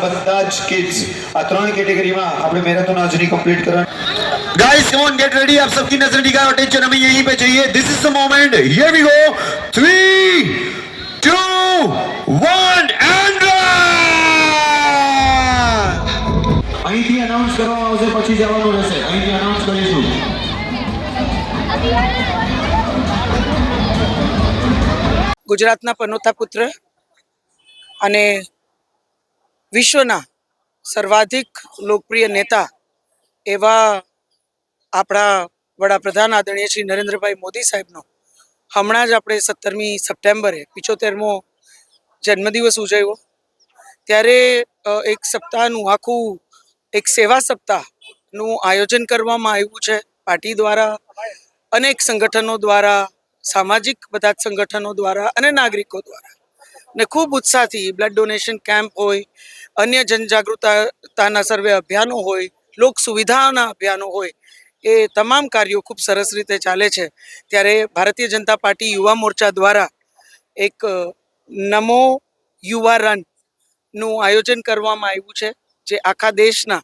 બધા જ કિડ્સ આ ત્રણ કેટેગરીમાં આપણે મેરેથોન આજની कंप्लीट करना। Guys come on get ready, आप सबकी नजर निगाह और टेंशन हमें यहीं पे चाहिए। This is the moment, here we go. 3 2 1 and અહીંથી અનાઉન્સ કરવામાં આવશે, પછી જવાનું રહેશે। અહીંથી અનાઉન્સ કરીશું। ગુજરાતના પનોતા પુત્ર અને વિશ્વના સર્વાધિક લોકપ્રિય નેતા એવા આપણા વડાપ્રધાન આદરણીય શ્રી નરેન્દ્રભાઈ મોદી સાહેબનો હમણાં જ આપણે 17મી સપ્ટેમ્બરે 75મો જન્મદિવસ ઉજવ્યો। ત્યારે એક સપ્તાહનું આખું એક સેવા સપ્તાહનું આયોજન કરવામાં આવ્યું છે પાર્ટી દ્વારા, અનેક સંગઠનો દ્વારા, સામાજિક બધા સંગઠનો દ્વારા અને નાગરિકો દ્વારા, ને ખૂબ ઉત્સાહથી બ્લડ ડોનેશન કેમ્પ હોય, અન્ય જનજાગૃતતાના સર્વે અભિયાનો હોય, લોક સુવિધાના અભિયાનો હોય, એ તમામ કાર્યો ખૂબ સરસ રીતે ચાલે છે। ત્યારે ભારતીય જનતા પાર્ટી યુવા મોરચા દ્વારા એક નમો યુવા રનનું આયોજન કરવામાં આવ્યું છે, જે આખા દેશના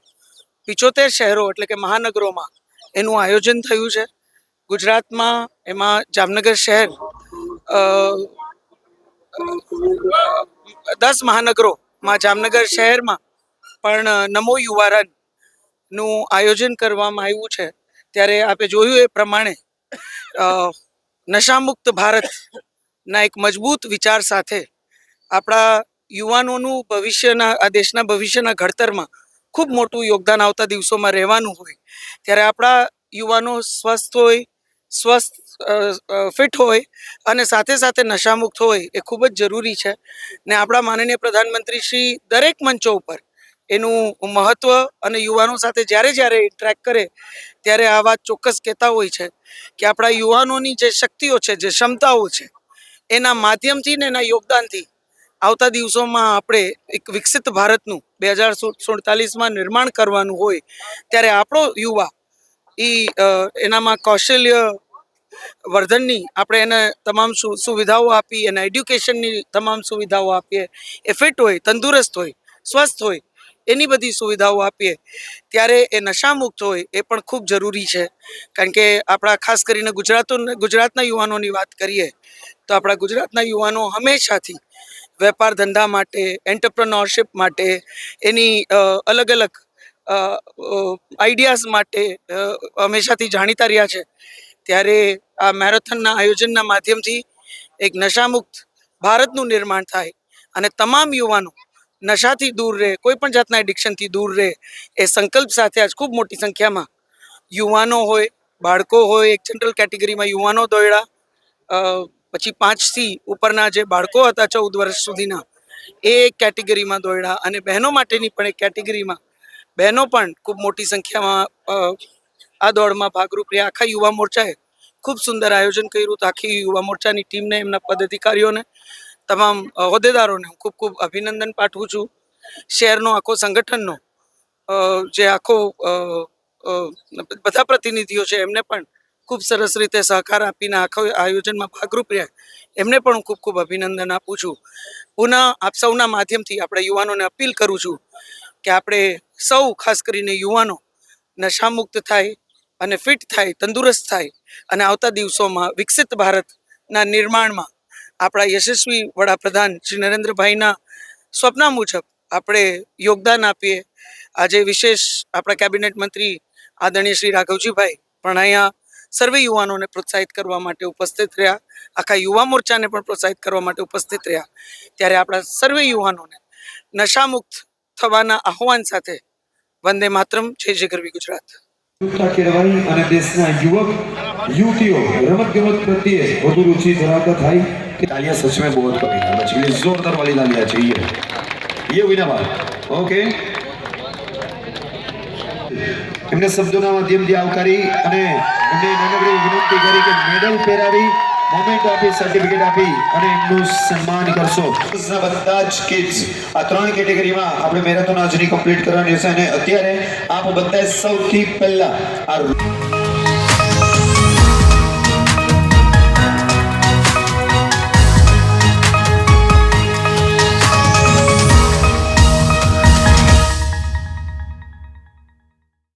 75 શહેરો એટલે કે મહાનગરોમાં એનું આયોજન થયું છે। ગુજરાતમાં એમાં જામનગર શહેર 10 મહાનગરોમાં જામનગર શહેરમાં પણ નમો યુવા રનનું આયોજન કરવામાં આવ્યું છે। ત્યારે આપણે જોયું એ પ્રમાણે નશામુક્ત ભારતના એક મજબૂત વિચાર સાથે આપણા યુવાનોનું ભવિષ્યના, આ દેશના ભવિષ્યના ઘડતરમાં ખૂબ મોટું યોગદાન આવતા દિવસોમાં રહેવાનું હોય, ત્યારે આપણા યુવાનો સ્વસ્થ ફિટ હોય અને સાથે સાથે નશામુક્ત હોય એ ખૂબ જ જરૂરી છે। ને આપણા માનનીય પ્રધાનમંત્રી શ્રી દરેક મંચો ઉપર એનું મહત્વ અને યુવાનો સાથે જ્યારે ઇન્ટરેક્ટ કરે ત્યારે આ વાત ચોક્કસ કહેતા હોય છે કે આપણા યુવાનોની જે શક્તિઓ છે, જે ક્ષમતાઓ છે, એના માધ્યમથી ને એના યોગદાનથી આવતા દિવસોમાં આપણે એક વિકસિત ભારતનું 2047માં નિર્માણ કરવાનું હોય, ત્યારે આપણો યુવા એનામાં કૌશલ્ય વર્ધનની આપણે એને તમામ સુવિધાઓ આપી, એના એડ્યુકેશનની તમામ સુવિધાઓ આપીએ, એ ફિટ હોય, તંદુરસ્ત હોય, સ્વસ્થ હોય, એની બધી સુવિધાઓ આપીએ, ત્યારે એ નશામુક્ત હોય એ પણ ખૂબ જરૂરી છે। કારણ કે આપણા ખાસ કરીને ગુજરાતના યુવાનોની વાત કરીએ તો આપણા ગુજરાતના યુવાનો હંમેશાથી વેપાર ધંધા માટે, એન્ટરપ્રનોરશિપ માટે, એની અલગ અલગ આઈડિયાઝ માટે હંમેશાથી જાણીતા રહ્યા છે। ત્યારે આ મેરેથોનના આયોજનના માધ્યમથી એક નશામુક્ત ભારતનું નિર્માણ થાય અને તમામ યુવાનો નશાથી દૂર રહે, કોઈ પણ જાતના એડિક્શનથી દૂર રહે, એ સંકલ્પ સાથે આજ ખૂબ મોટી સંખ્યામાં યુવાનો હોય, બાળકો હોય, એક જનરલ કેટેગરીમાં યુવાનો દોડ્યા, પછી 5થી ઉપરના જે બાળકો હતા 14 વર્ષ સુધીના એ એક કેટેગરીમાં દોડ્યા, અને બહેનો માટેની પણ એક કેટેગરીમાં બહેનો પણ ખૂબ મોટી સંખ્યામાં આ દોડમાં ભાગરૂપ રહ્યા। આખા યુવા મોરચાએ ખૂબ સુંદર આયોજન કર્યું હતું। આખી યુવા મોરચાની ટીમને, એમના પદાધિકારીઓને, તમામ હોદ્દેદારોને હું ખૂબ ખૂબ અભિનંદન પાઠવું છું। શહેરનો આખો સંગઠનનો જે આખો બધા પ્રતિનિધિઓ છે એમને પણ ખૂબ સરસ રીતે સહકાર આપીને આખા આયોજનમાં ભાગરૂપ રહ્યા, એમને પણ હું ખૂબ ખૂબ અભિનંદન આપું છું। પુનઃ આપ સૌના માધ્યમથી આપણે યુવાનોને અપીલ કરું છું કે આપણે સૌ, ખાસ કરીને યુવાનો, નશામુક્ત થાય અને ફિટ થાય, તંદુરસ્ત થાય અને આવતા દિવસોમાં વિકસિત ભારતના નિર્માણમાં આપણા યશસ્વી વડાપ્રધાન શ્રી નરેન્દ્રભાઈના સ્વપ્ન મુજબ આપણે યોગદાન આપીએ। આજે વિશેષ આપણા કેબિનેટ મંત્રી આદરણીય શ્રી રાઘવજીભાઈ પણ અહીંયા સર્વે યુવાનોને પ્રોત્સાહિત કરવા માટે ઉપસ્થિત રહ્યા, આખા યુવા મોરચાને પણ પ્રોત્સાહિત કરવા માટે ઉપસ્થિત રહ્યા। ત્યારે આપણા સર્વે યુવાનોને નશામુક્ત થવાના આહ્વાન સાથે વંદે માતરમ, જય જય ગરવી ગુજરાત। કેળવાઈ અને દેશના યુવક યુવતીઓ રમતગમત પ્રત્યે વધુ રુચિ ધરાવતા થાય કે તાલિयां सच में बहुत कमी है बच्चे, जोरदार वाली तालियां चाहिए। ये हुई ना बात, ओके। એમને શબ્દોના માધ્યમથી આવકારી અને એમને નાનકડી વિનંતી કરી કે મેડલ પહેરાવી, મોમેન્ટ આપી, સર્ટિફિકેટ આપી અને એમનું સન્માન કરશો। બધા જ કિડ્સ આ ત્રણ કેટેગરીમાં આપણે મેરેથોન આજની કમ્પ્લીટ કરવાની છે, અને અત્યારે આપ બધા સૌથી પહેલા આ